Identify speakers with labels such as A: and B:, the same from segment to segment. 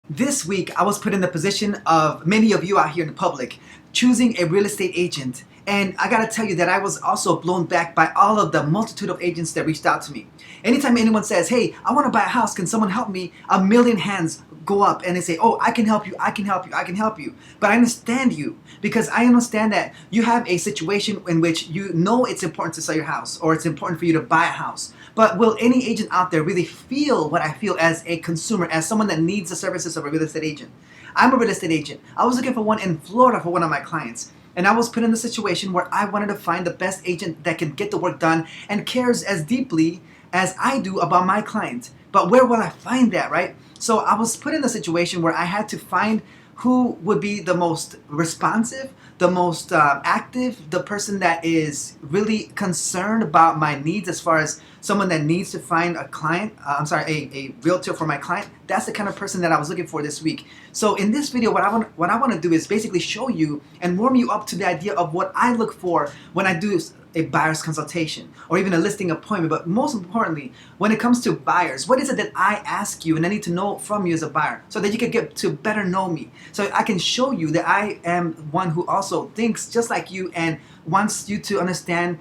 A: This week, I was put in the position of many of you out here in the public choosing a real estate agent. And I gotta tell you that I was also blown back by all of the multitude of agents that reached out to me. Anytime anyone says, hey, I wanna buy a house, can someone help me? A million hands go up and they say, oh, I can help you, I can help you, I can help you. But I understand you because I understand that you have a situation in which you know it's important to sell your house or it's important for you to buy a house. But will any agent out there really feel what I feel as a consumer, as someone that needs the services of a real estate agent? I'm a real estate agent. I was looking for one in Florida for one of my clients. And I was put in the situation where I wanted to find the best agent that can get the work done and cares as deeply as I do about my client. But where will I find that, right? So I was put in a situation where I had to find who would be the most responsive, the most active, the person that is really concerned about my needs as far as someone that needs to find a client, a realtor for my client. That's the kind of person that I was looking for this week. So in this video, what I want to do is basically show you and warm you up to the idea of what I look for when I do a buyer's consultation or even a listing appointment. But most importantly, when it comes to buyers, what is it that I ask you and I need to know from you as a buyer so that you can get to better know me, so I can show you that I am one who also thinks just like you and wants you to understand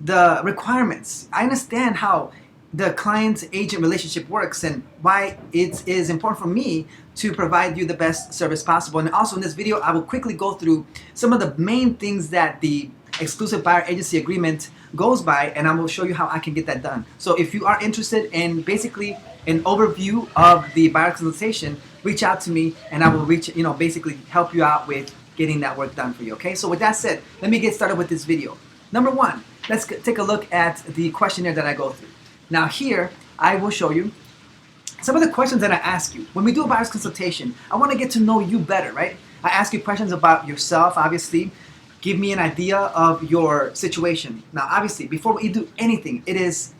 A: the requirements. I understand how the client-agent relationship works and why it is important for me to provide you the best service possible. And also in this video, I will quickly go through some of the main things that the exclusive buyer agency agreement goes by, and I will show you how I can get that done. So if you are interested in basically an overview of the buyer consultation, reach out to me and I will basically help you out with getting that work done for you. Okay, so with that said, let me get started with this video. Number one, let's take a look at the questionnaire that I go through. Now here, I will show you some of the questions that I ask you. When we do a buyer's consultation, I want to get to know you better, right? I ask you questions about yourself, obviously. Give me an idea of your situation. Now, obviously, before we do anything, it is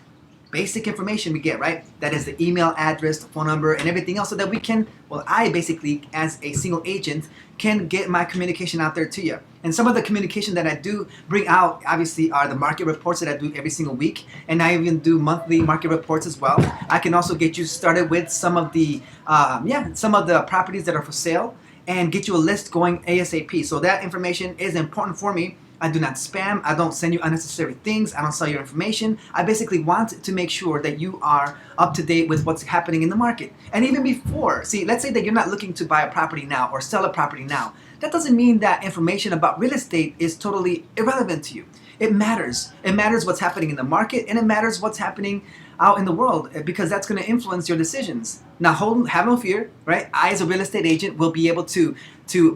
A: basic information we get, right? That is the email address, the phone number, and everything else so that we can, well, I basically, as a single agent, can get my communication out there to you. And some of the communication that I do bring out, obviously, are the market reports that I do every single week. And I even do monthly market reports as well. I can also get you started with some of the properties that are for sale and get you a list going ASAP. So that information is important for me. I do not spam. I don't send you unnecessary things. I don't sell your information. I basically want to make sure that you are up to date with what's happening in the market. And even before, see, let's say that you're not looking to buy a property now or sell a property now. That doesn't mean that information about real estate is totally irrelevant to you. It matters. It matters what's happening in the market, and it matters what's happening out in the world, because that's going to influence your decisions. Now, have no fear, right? I, as a real estate agent, will be able to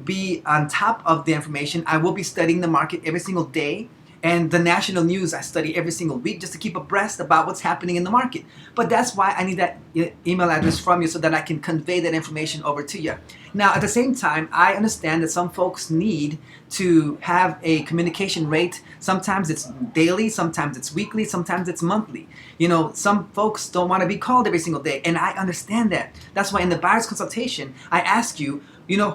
A: be on top of the information. I will be studying the market every single day. And the national news I study every single week just to keep abreast about what's happening in the market. But that's why I need that email address from you so that I can convey that information over to you. Now, at the same time, I understand that some folks need to have a communication rate. Sometimes it's daily, sometimes it's weekly, sometimes it's monthly. You know, some folks don't want to be called every single day, and I understand that. That's why in the buyer's consultation, I ask you,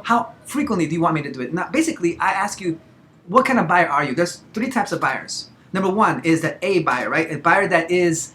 A: how frequently do you want me to do it? Now, basically, I ask you, what kind of buyer are you? There's three types of buyers. Number one is the A buyer, right? A buyer that is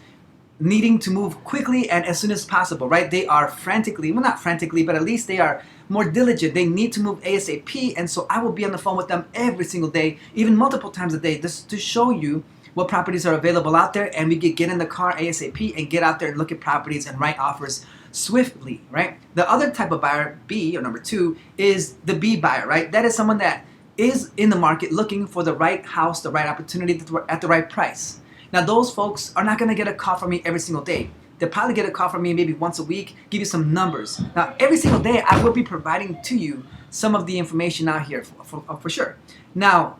A: needing to move quickly and as soon as possible, right? They are frantically, well, not frantically, but at least they are more diligent. They need to move ASAP, and so I will be on the phone with them every single day, even multiple times a day, just to show you what properties are available out there, and we can get in the car ASAP and get out there and look at properties and write offers swiftly, right? The other type of buyer, B, or number two, is the B buyer, right? That is someone that is in the market looking for the right house, the right opportunity at the right price. Now, those folks are not going to get a call from me every single day. They'll probably get a call from me maybe once a week, give you some numbers. Now, every single day, I will be providing to you some of the information out here for sure. Now,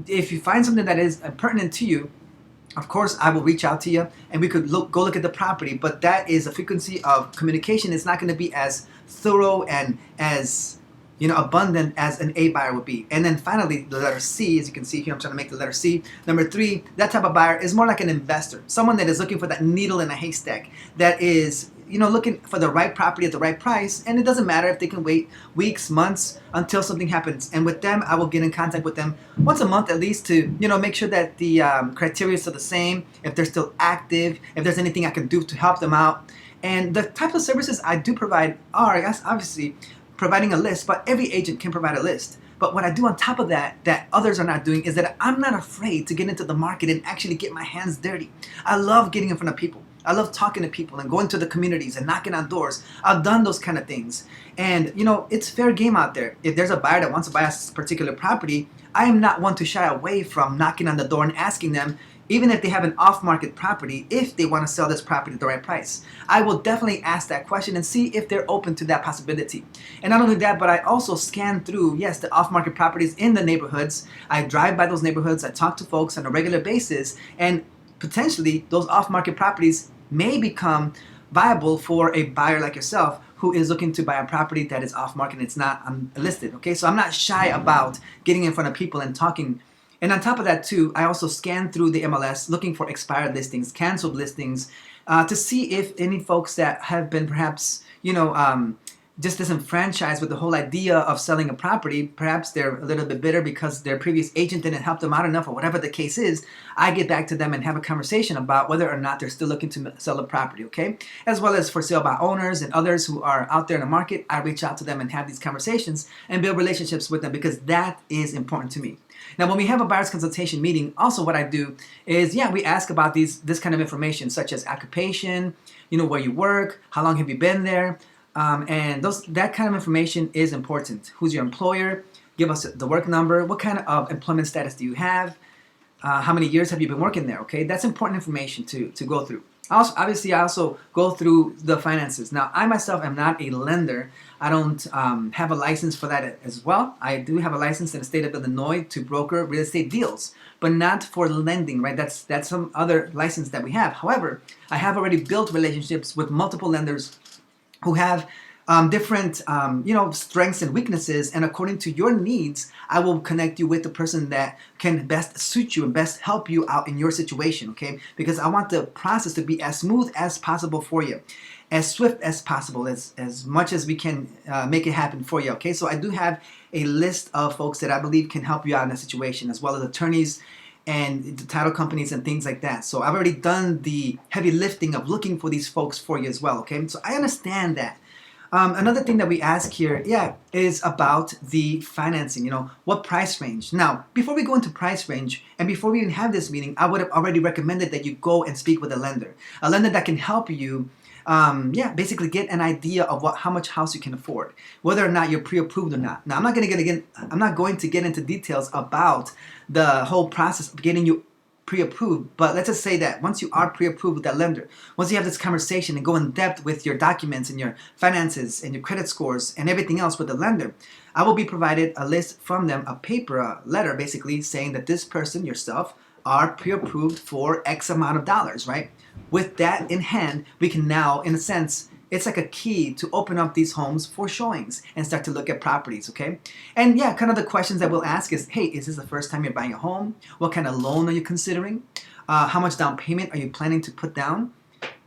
A: if you find something that is pertinent to you, of course, I will reach out to you and we could go look at the property, but that is a frequency of communication. It's not going to be as thorough and as abundant as an A buyer would be. And then finally, the letter C, as you can see here, I'm trying to make the letter C. Number three, that type of buyer is more like an investor, someone that is looking for that needle in a haystack, that is, looking for the right property at the right price. And it doesn't matter if they can wait weeks, months until something happens. And with them, I will get in contact with them once a month at least to, make sure that the criteria is still the same, if they're still active, if there's anything I can do to help them out. And the types of services I do provide are, yes, obviously providing a list, but every agent can provide a list. But what I do on top of that, that others are not doing, is that I'm not afraid to get into the market and actually get my hands dirty. I love getting in front of people. I love talking to people and going to the communities and knocking on doors. I've done those kind of things. And, it's fair game out there. If there's a buyer that wants to buy a particular property, I am not one to shy away from knocking on the door and asking them, even if they have an off-market property, if they want to sell this property at the right price. I will definitely ask that question and see if they're open to that possibility. And not only that, but I also scan through, yes, the off-market properties in the neighborhoods. I drive by those neighborhoods, I talk to folks on a regular basis, and potentially those off-market properties may become viable for a buyer like yourself who is looking to buy a property that is off-market and it's not listed. Okay, so I'm not shy about getting in front of people and talking. And on top of that too, I also scan through the MLS looking for expired listings, canceled listings, to see if any folks that have been perhaps, just disenfranchised with the whole idea of selling a property, perhaps they're a little bit bitter because their previous agent didn't help them out enough, or whatever the case is. I get back to them and have a conversation about whether or not they're still looking to sell a property, okay? As well as for sale by owners and others who are out there in the market, I reach out to them and have these conversations and build relationships with them, because that is important to me. Now, when we have a buyer's consultation meeting, also what I do is, we ask about this kind of information, such as occupation, where you work, how long have you been there, and that kind of information is important. Who's your employer? Give us the work number. What kind of employment status do you have? How many years have you been working there? Okay, that's important information to go through. I also go through the finances. Now, I myself am not a lender. I don't have a license for that as well. I do have a license in the state of Illinois to broker real estate deals, but not for lending, right? That's some other license that we have. However, I have already built relationships with multiple lenders who have different strengths and weaknesses, and according to your needs, I will connect you with the person that can best suit you and best help you out in your situation, okay? Because I want the process to be as smooth as possible for you, as swift as possible, as much as we can make it happen for you, okay? So I do have a list of folks that I believe can help you out in a situation, as well as attorneys and the title companies and things like that. So I've already done the heavy lifting of looking for these folks for you as well, okay? So I understand that. Another thing that we ask here, is about the financing, what price range. Now, before we go into price range, and before we even have this meeting, I would have already recommended that you go and speak with a lender that can help you basically get an idea of how much house you can afford, whether or not you're pre-approved or not. Now, I'm not going to get into details about the whole process of getting you pre-approved, but let's just say that once you are pre-approved with that lender, once you have this conversation and go in depth with your documents and your finances and your credit scores and everything else with the lender, I will be provided a list from them, a letter basically saying that this person, yourself, are pre-approved for X amount of dollars, right? With that in hand, we can now, in a sense, it's like a key to open up these homes for showings and start to look at properties, okay? And kind of the questions that we'll ask is, hey, is this the first time you're buying a home? What kind of loan are you considering? How much down payment are you planning to put down?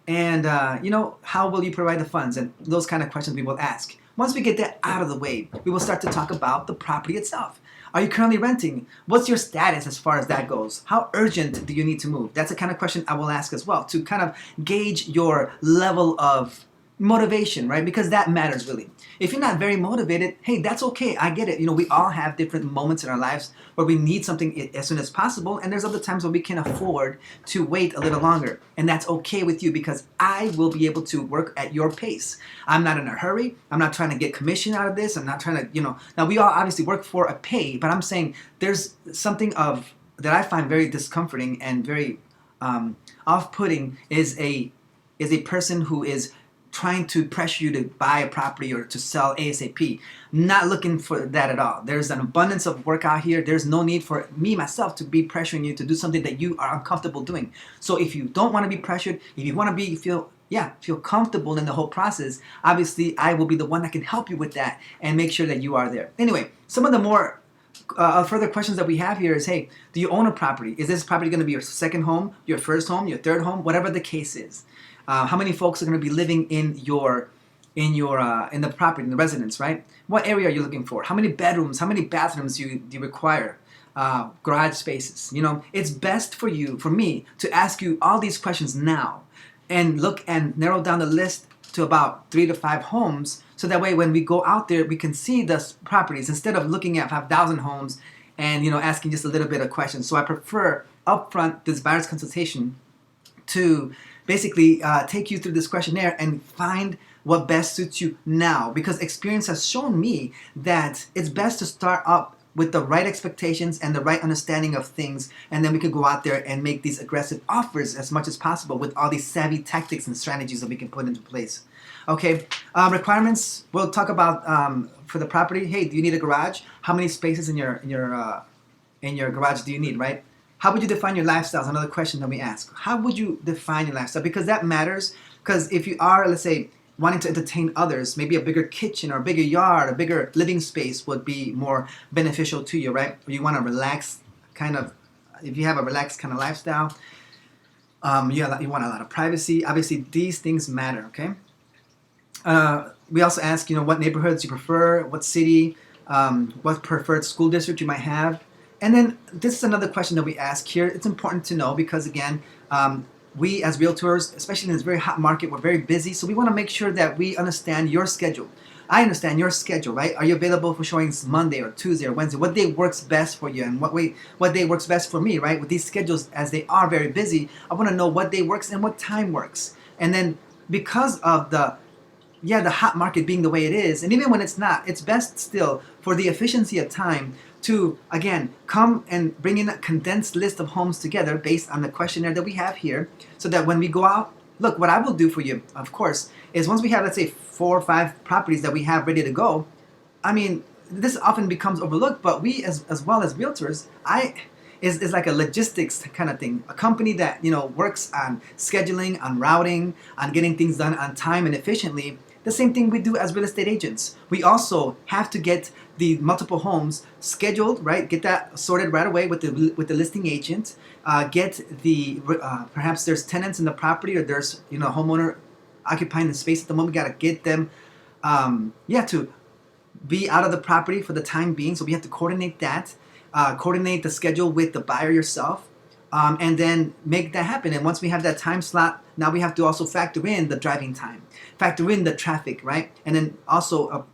A: And, how will you provide the funds? And those kind of questions we will ask. Once we get that out of the way, we will start to talk about the property itself. Are you currently renting? What's your status as far as that goes? How urgent do you need to move? That's the kind of question I will ask as well, to kind of gauge your level of motivation, right? Because that matters really. If you're not very motivated, hey, that's okay. I get it. We all have different moments in our lives where we need something as soon as possible, and there's other times where we can afford to wait a little longer, and that's okay with you, because I will be able to work at your pace. I'm not in a hurry. I'm not trying to get commission out of this. I'm not trying to, now we all obviously work for a pay, but I'm saying there's something that I find very discomforting and very off-putting is a person who is trying to pressure you to buy a property or to sell ASAP. Not looking for that at all. There's an abundance of work out here. There's no need for me, myself, to be pressuring you to do something that you are uncomfortable doing. So if you don't want to be pressured, if you want to feel comfortable in the whole process, obviously I will be the one that can help you with that and make sure that you are there. Anyway, some of the more further questions that we have here is, hey, do you own a property? Is this property going to be your second home, your first home, your third home, whatever the case is? How many folks are going to be living in the property, in the residence, right? What area are you looking for? How many bedrooms, how many bathrooms do you require? Garage spaces. It's best for me to ask you all these questions now, and look and narrow down the list to about 3 to 5 homes, so that way when we go out there we can see the properties instead of looking at 5,000 homes and asking just a little bit of questions. So I prefer upfront this buyer's consultation to basically take you through this questionnaire and find what best suits you now, because experience has shown me that it's best to start up with the right expectations and the right understanding of things, and then we can go out there and make these aggressive offers as much as possible with all these savvy tactics and strategies that we can put into place. Okay, requirements we'll talk about for the property. Hey, do you need a garage? How many spaces in your garage do you need, right? How would you define your lifestyle is another question that we ask. How would you define your lifestyle? Because that matters. Because if you are, let's say, wanting to entertain others, maybe a bigger kitchen or a bigger yard, a bigger living space would be more beneficial to you, right? Or you want to relax kind of, if you have a relaxed kind of lifestyle, you want a lot of privacy. Obviously, these things matter, okay? We also ask, what neighborhoods you prefer, what city, what preferred school district you might have. And then this is another question that we ask here. It's important to know because, again, we as realtors, especially in this very hot market, we're very busy. So we want to make sure that we understand your schedule. I understand your schedule, right? Are you available for showings Monday or Tuesday or Wednesday? What day works best for you and what day works best for me, right? With these schedules, as they are very busy, I want to know what day works and what time works. And then because of the hot market being the way it is, and even when it's not, it's best still for the efficiency of time to, again, come and bring in a condensed list of homes together based on the questionnaire that we have here, so that when we go out, look, what I will do for you, of course, is once we have, let's say, 4 or 5 properties that we have ready to go, I mean, this often becomes overlooked, but we as well as realtors, is like a logistics kind of thing. A company that works on scheduling, on routing, on getting things done on time and efficiently. The same thing we do as real estate agents. We also have to get the multiple homes scheduled, right? Get that sorted right away with the listing agent. Get the perhaps there's tenants in the property, or there's a homeowner occupying the space at the moment. Got to get them, to be out of the property for the time being. So we have to coordinate that. Coordinate the schedule with the buyer yourself, and then make that happen. And once we have that time slot, now we have to also factor in the driving time, factor in the traffic, right? And then also,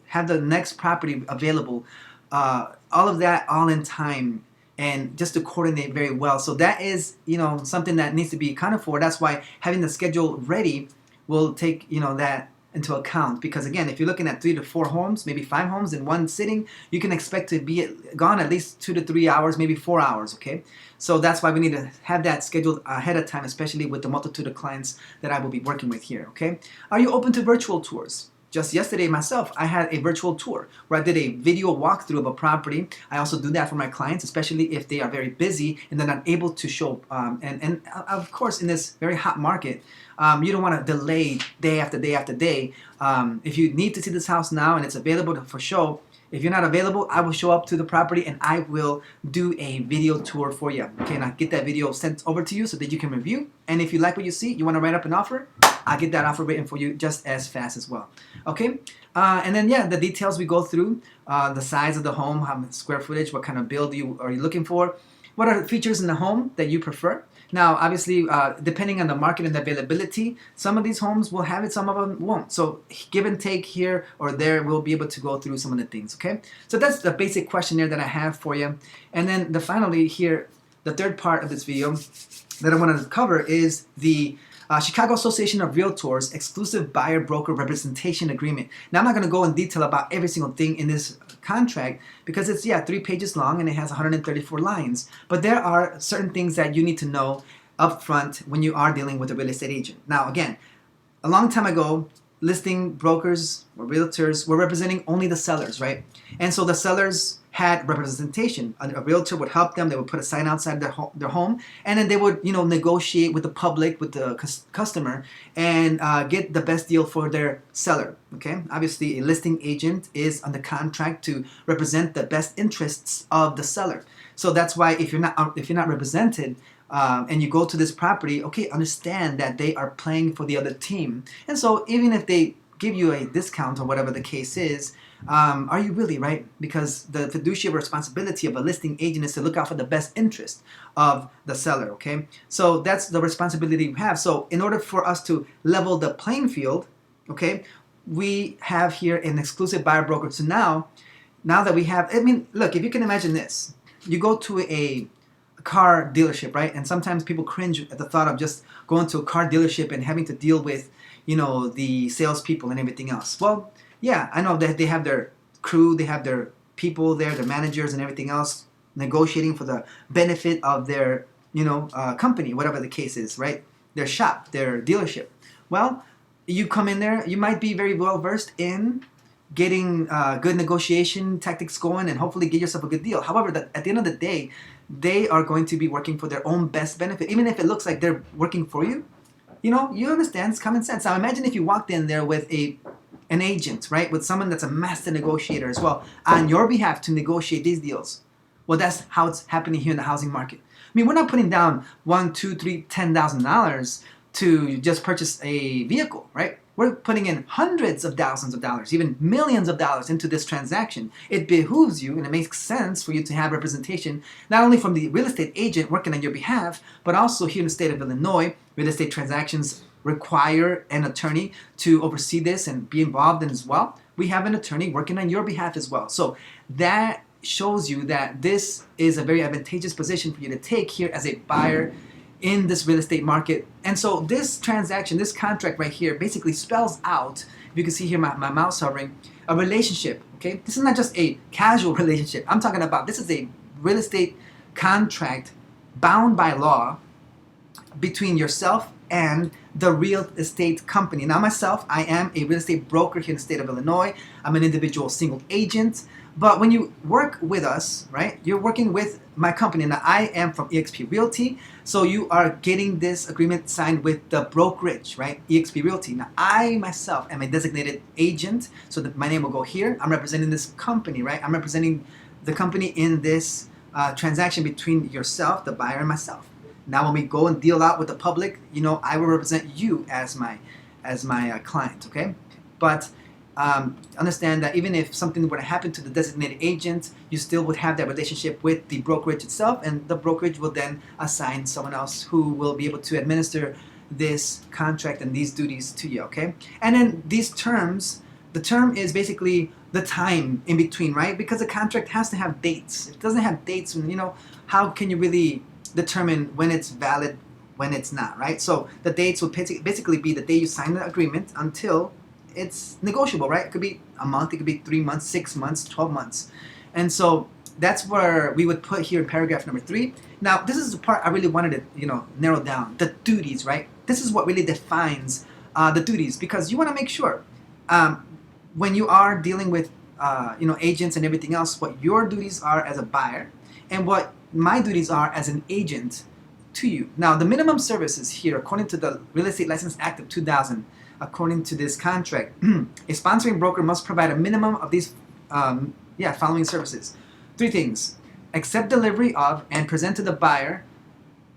A: have the next property available, all of that all in time, and just to coordinate very well. So that is, something that needs to be accounted for. That's why having the schedule ready will take, that into account, because again, if you're looking at 3 to 4 homes, maybe 5 homes in one sitting, you can expect to be gone at least 2 to 3 hours, maybe 4 hours. Okay, so that's why we need to have that scheduled ahead of time, especially with the multitude of clients that I will be working with here. Okay, are you open to virtual tours? Just yesterday myself, I had a virtual tour where I did a video walkthrough of a property. I also do that for my clients, especially if they are very busy and they're not able to show. And of course, in this very hot market, you don't want to delay day after day after day. If you need to see this house now and it's available for show, if you're not available, I will show up to the property and I will do a video tour for you. Okay, and I'll get that video sent over to you so that you can review. And if you like what you see, you want to write up an offer, I'll get that offer written for you just as fast as well. Okay, and then the details we go through, the size of the home, how much square footage, what kind of build are you looking for, what are the features in the home that you prefer. Now, obviously, depending on the market and the availability, some of these homes will have it, some of them won't. So give and take here or there, we'll be able to go through some of the things, okay? So that's the basic questionnaire that I have for you. And then finally here, the third part of this video that I want to cover is the Chicago Association of Realtors Exclusive Buyer Broker Representation Agreement. Now, I'm not going to go in detail about every single thing in this contract because it's 3 pages long and it has 134 lines. But there are certain things that you need to know up front when you are dealing with a real estate agent. Now, again, a long time ago, listing brokers or realtors were representing only the sellers, right? And so the sellers had representation. A realtor would help them. They would put a sign outside their home, and then they would, negotiate with the public, with the customer, and get the best deal for their seller. Okay, obviously, a listing agent is on the contract to represent the best interests of the seller. So that's why if you're not represented, and you go to this property, okay, understand that they are playing for the other team, and so even if they give you a discount or whatever the case is. Are you really, right? Because the fiduciary responsibility of a listing agent is to look out for the best interest of the seller, okay? So that's the responsibility we have. So in order for us to level the playing field, okay, we have here an exclusive buyer broker. So now that we have, I mean, look, if you can imagine this, you go to a car dealership, right? And sometimes people cringe at the thought of just going to a car dealership and having to deal with, the salespeople and everything else. Well, yeah, I know that they have their crew, they have their people there, their managers and everything else, negotiating for the benefit of their, company, whatever the case is, right? Their shop, their dealership. Well, you come in there, you might be very well versed in getting good negotiation tactics going and hopefully get yourself a good deal. However, at the end of the day, they are going to be working for their own best benefit, even if it looks like they're working for you. You understand, it's common sense. Now imagine if you walked in there with an agent, right, with someone that's a master negotiator as well on your behalf to negotiate these deals. Well, that's how it's happening here in the housing market. I mean, we're not putting down $1, $2, $3, $10,000 to just purchase a vehicle, right? We're putting in hundreds of thousands of dollars, even millions of dollars into this transaction. It behooves you, and it makes sense for you to have representation, not only from the real estate agent working on your behalf, but also here in the state of Illinois. Real estate transactions require an attorney to oversee this and be involved in as well. We have an attorney working on your behalf as well. So that shows you that this is a very advantageous position for you to take here as a buyer in this real estate market. And so this transaction, this contract right here basically spells out, if you can see here my mouse hovering, a relationship, okay? This is not just a casual relationship. I'm talking about this is a real estate contract bound by law between yourself and the real estate company. Now myself, I am a real estate broker here in the state of Illinois. I'm an individual single agent. But when you work with us, right, you're working with my company. Now I am from eXp Realty, so you are getting this agreement signed with the brokerage, right, eXp Realty. Now I myself am a designated agent, so that my name will go here. I'm representing this company, right? I'm representing the company in this transaction between yourself, the buyer, and myself. Now when we go and deal out with the public, I will represent you as my client, okay? But understand that even if something were to happen to the designated agent, you still would have that relationship with the brokerage itself, and the brokerage will then assign someone else who will be able to administer this contract and these duties to you, okay? And then these terms, the term is basically the time in between, right? Because a contract has to have dates. If it doesn't have dates, how can you really determine when it's valid, when it's not, right? So the dates will basically be the day you sign the agreement until it's negotiable, right? It could be a month, it could be 3 months, 6 months, 12 months. And so that's where we would put here in paragraph number 3. Now, this is the part I really wanted to, narrow down. The duties, right? This is what really defines the duties, because you want to make sure when you are dealing with, agents and everything else, what your duties are as a buyer and what my duties are as an agent to you. Now, the minimum services here, according to the Real Estate License Act of 2000, according to this contract, a sponsoring broker must provide a minimum of these following services. 3 things: accept delivery of and present to the buyer,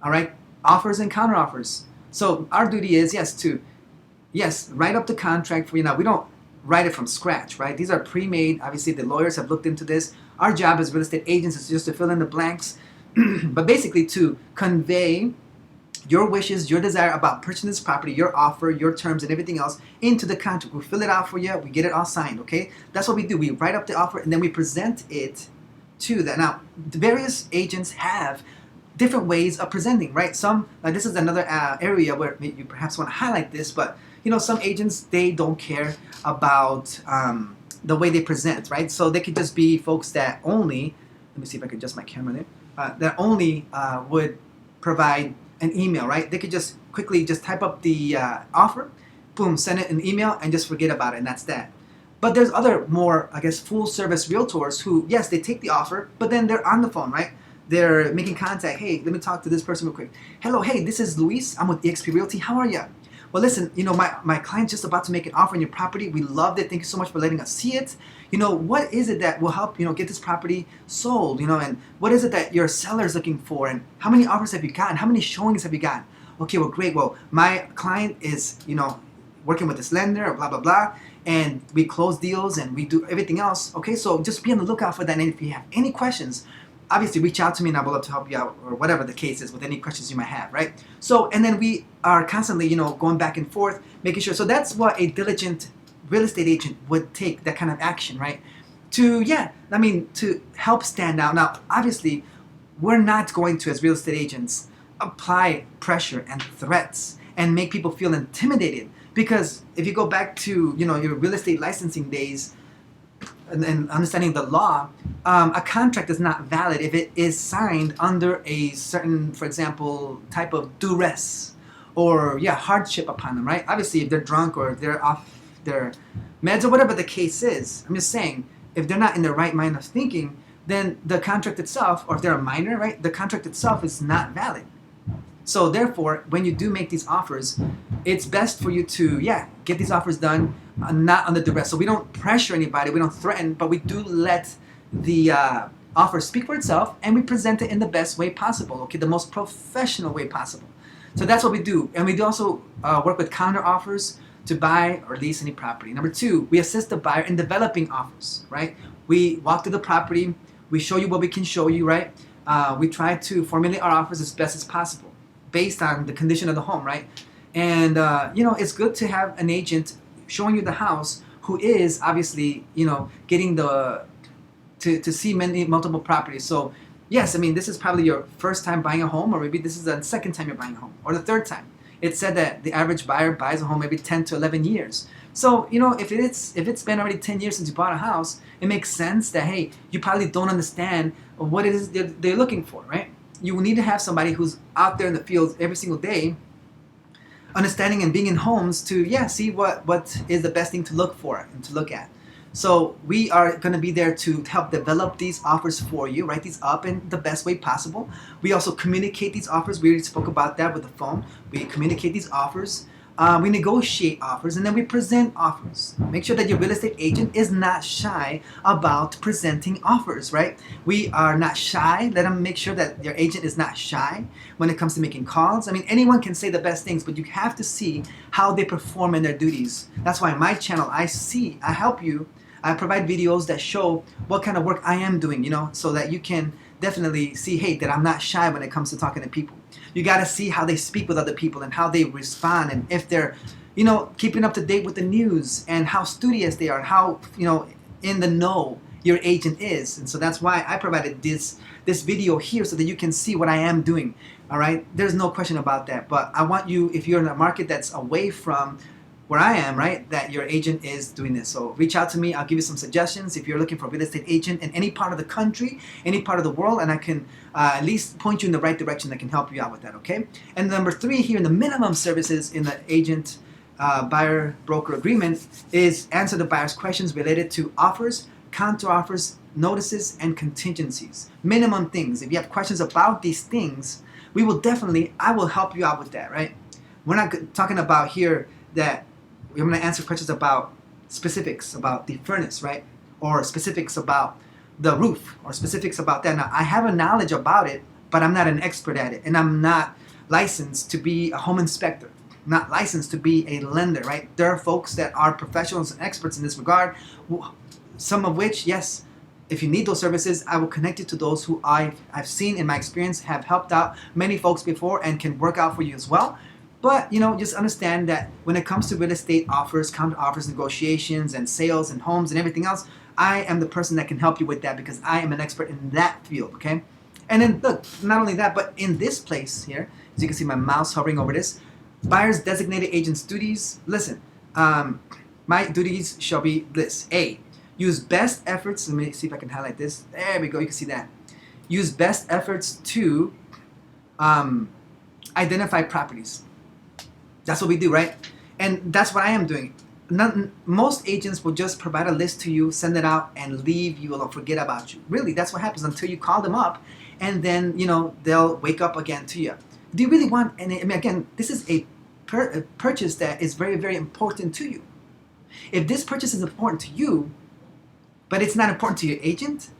A: all right, offers and counteroffers. So our duty is, yes, write up the contract for you. Now, we don't write it from scratch, right? These are pre-made. Obviously, the lawyers have looked into this. Our job as real estate agents is just to fill in the blanks, but basically to convey your wishes, your desire about purchasing this property, your offer, your terms, and everything else into the contract. We fill it out for you. We get it all signed, okay? That's what we do. We write up the offer, and then we present it to that. Now, the various agents have different ways of presenting, right? Some, this is another area where you perhaps want to highlight this, but, some agents, they don't care about the way they present, right? So they could just be folks that only, let me see if I can adjust my camera there, that only would provide an email, right? They could just quickly just type up the offer, boom, send it an email, and just forget about it, and that's that. But there's other more, full-service realtors who, yes, they take the offer, but then they're on the phone, right? They're making contact. Hey, let me talk to this person real quick. Hello, hey, this is Luis. I'm with eXp Realty. How are you? Well, listen, my client's just about to make an offer on your property. We loved it. Thank you so much for letting us see it. What is it that will help, get this property sold, and what is it that your seller's looking for, and how many offers have you gotten? How many showings have you gotten? Okay, well, great. Well, my client is, working with this lender, blah, blah, blah, and we close deals and we do everything else. Okay, so just be on the lookout for that. And if you have any questions, obviously reach out to me and I will love to help you out, or whatever the case is with any questions you might have, right? So, and then we are constantly, going back and forth, making sure. So that's what a diligent real estate agent would take, that kind of action, right? To help stand out. Now, obviously, we're not going to, as real estate agents, apply pressure and threats and make people feel intimidated. Because if you go back to, your real estate licensing days, and understanding the law, a contract is not valid if it is signed under a certain, for example, type of duress or hardship upon them, right? Obviously, if they're drunk or if they're off their meds or whatever the case is, I'm just saying, if they're not in their right mind of thinking, then the contract itself, or if they're a minor, right, the contract itself is not valid. So therefore, when you do make these offers, it's best for you to, get these offers done, not under duress. So we don't pressure anybody, we don't threaten, but we do let the offer speak for itself, and we present it in the best way possible, okay, the most professional way possible. So that's what we do. And we do also work with counter offers to buy or lease any property. Number two, we assist the buyer in developing offers, right? We walk to the property, we show you what we can show you, right? We try to formulate our offers as best as possible based on the condition of the home, right? And, it's good to have an agent showing you the house who is obviously, getting to see multiple properties. So, yes, this is probably your first time buying a home, or maybe this is the second time you're buying a home, or the third time. It said that the average buyer buys a home every 10 to 11 years. So, if it's been already 10 years since you bought a house, it makes sense that, hey, you probably don't understand what it is they're looking for, right? You will need to have somebody who's out there in the fields every single day, understanding and being in homes to, see what is the best thing to look for and to look at. So we are going to be there to help develop these offers for you, write these up in the best way possible. We also communicate these offers. We already spoke about that with the phone. We communicate these offers. We negotiate offers, and then we present offers. Make sure that your real estate agent is not shy about presenting offers, right? We are not shy. Let them make sure that your agent is not shy when it comes to making calls. Anyone can say the best things, but you have to see how they perform in their duties. That's why on my channel, I help you. I provide videos that show what kind of work I am doing, so that you can definitely see, hey, that I'm not shy when it comes to talking to people. You got to see how they speak with other people and how they respond, and if they're, keeping up to date with the news, and how studious they are, and how, in the know your agent is. And so that's why I provided this video here, so that you can see what I am doing. All right, there's no question about that. But I want you, if you're in a market that's away from where I am, right, that your agent is doing this. So reach out to me. I'll give you some suggestions if you're looking for a real estate agent in any part of the country, any part of the world, and I can at least point you in the right direction that can help you out with that, okay? And number three here in the minimum services in the agent buyer broker agreement is answer the buyer's questions related to offers, counter offers, notices, and contingencies. Minimum things. If you have questions about these things, I will help you out with that, right? We're not talking about here that we're going to answer questions about specifics about the furnace, right? Or specifics about the roof, or specifics about that. Now, I have a knowledge about it, but I'm not an expert at it. And I'm not licensed to be a home inspector, not licensed to be a lender, right? There are folks that are professionals and experts in this regard, some of which, yes, if you need those services, I will connect you to those who I've seen in my experience have helped out many folks before and can work out for you as well. But, just understand that when it comes to real estate offers, counter offers, negotiations, and sales, and homes, and everything else, I am the person that can help you with that, because I am an expert in that field, okay? And then, look, not only that, but in this place here, as you can see my mouse hovering over this, buyer's designated agent's duties. Listen, my duties shall be this. A, use best efforts. Let me see if I can highlight this. There we go. You can see that. Use best efforts to identify properties. That's what we do, right? And that's what I am doing. Most agents will just provide a list to you, send it out, and leave you alone, forget about you. Really, that's what happens until you call them up, and then, they'll wake up again to you. Do you really want, and again, this is a purchase that is very, very important to you. If this purchase is important to you, but it's not important to your agent,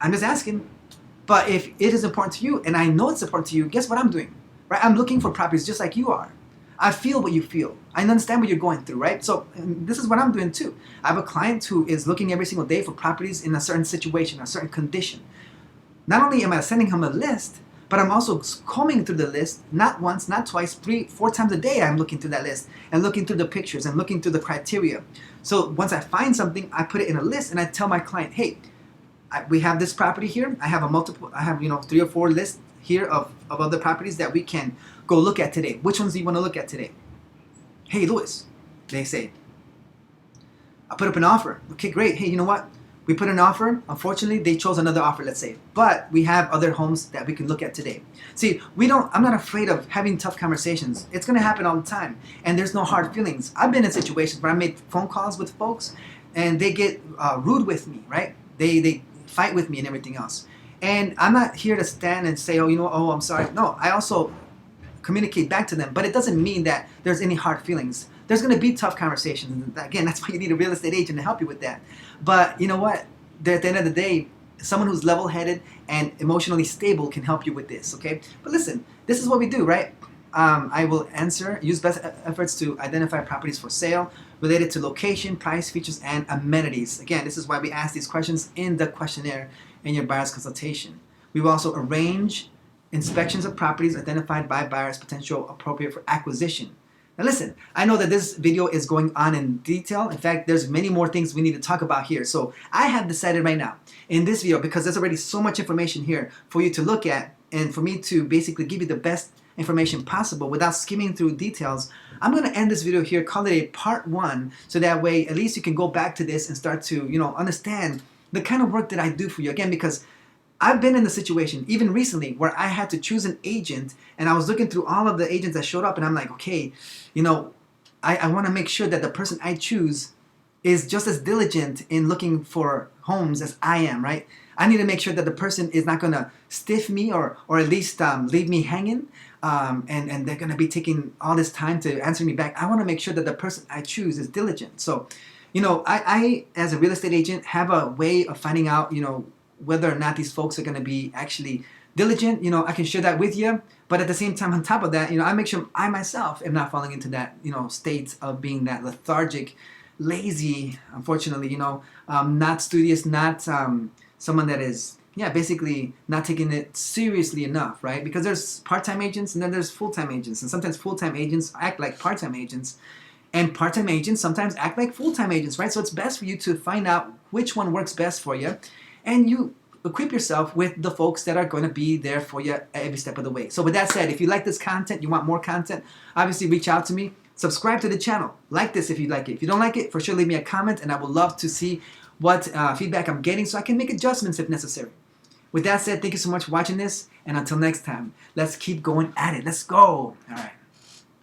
A: I'm just asking. But if it is important to you, and I know it's important to you, guess what I'm doing? Right? I'm looking for properties just like you are. I feel what you feel. I understand what you're going through, right? So this is what I'm doing too. I have a client who is looking every single day for properties in a certain situation, a certain condition. Not only am I sending him a list, but I'm also combing through the list, not once, not twice, 3, 4 times a day. I'm looking through that list and looking through the pictures and looking through the criteria. So once I find something, I put it in a list and I tell my client, hey, we have this property here. I have 3 or 4 lists here of other properties that we can go look at today. Which ones do you want to look at today? Hey, Louis, they say. I put up an offer. Okay, great. Hey, you know what? We put an offer. Unfortunately, they chose another offer, let's say. But we have other homes that we can look at today. See, I'm not afraid of having tough conversations. It's going to happen all the time. And there's no hard feelings. I've been in situations where I made phone calls with folks and they get rude with me, right? They fight with me and everything else. And I'm not here to stand and say, I'm sorry. No, I also communicate back to them. But it doesn't mean that there's any hard feelings. There's going to be tough conversations. And again, that's why you need a real estate agent to help you with that. But you know what? At the end of the day, someone who's level-headed and emotionally stable can help you with this, okay? But listen, this is what we do, right? I will use best efforts to identify properties for sale related to location, price, features, and amenities. Again, this is why we ask these questions in the questionnaire in your buyer's consultation. We will also arrange inspections of properties identified by buyers potential appropriate for acquisition. Now listen, I know that this video is going on in detail. In fact, there's many more things we need to talk about here. So I have decided right now in this video, because there's already so much information here for you to look at and for me to basically give you the best information possible without skimming through details, I'm going to end this video here, call it a part 1, so that way at least you can go back to this and start to, understand the kind of work that I do for you. Again, because I've been in the situation, even recently, where I had to choose an agent and I was looking through all of the agents that showed up and I'm like, okay, I want to make sure that the person I choose is just as diligent in looking for homes as I am, right? I need to make sure that the person is not going to stiff me or at least leave me hanging and they're going to be taking all this time to answer me back. I want to make sure that the person I choose is diligent. So, I as a real estate agent have a way of finding out, whether or not these folks are going to be actually diligent. I can share that with you. But at the same time, on top of that, I make sure I myself am not falling into that, state of being that lethargic, lazy, unfortunately, not studious, not someone that is, basically not taking it seriously enough, right? Because there's part-time agents and then there's full-time agents. And sometimes full-time agents act like part-time agents. And part-time agents sometimes act like full-time agents, right? So it's best for you to find out which one works best for you. And you equip yourself with the folks that are going to be there for you every step of the way. So with that said, if you like this content, you want more content, obviously reach out to me. Subscribe to the channel. Like this if you like it. If you don't like it, for sure leave me a comment and I would love to see what feedback I'm getting so I can make adjustments if necessary. With that said, thank you so much for watching this, and until next time, let's keep going at it. Let's go. All right.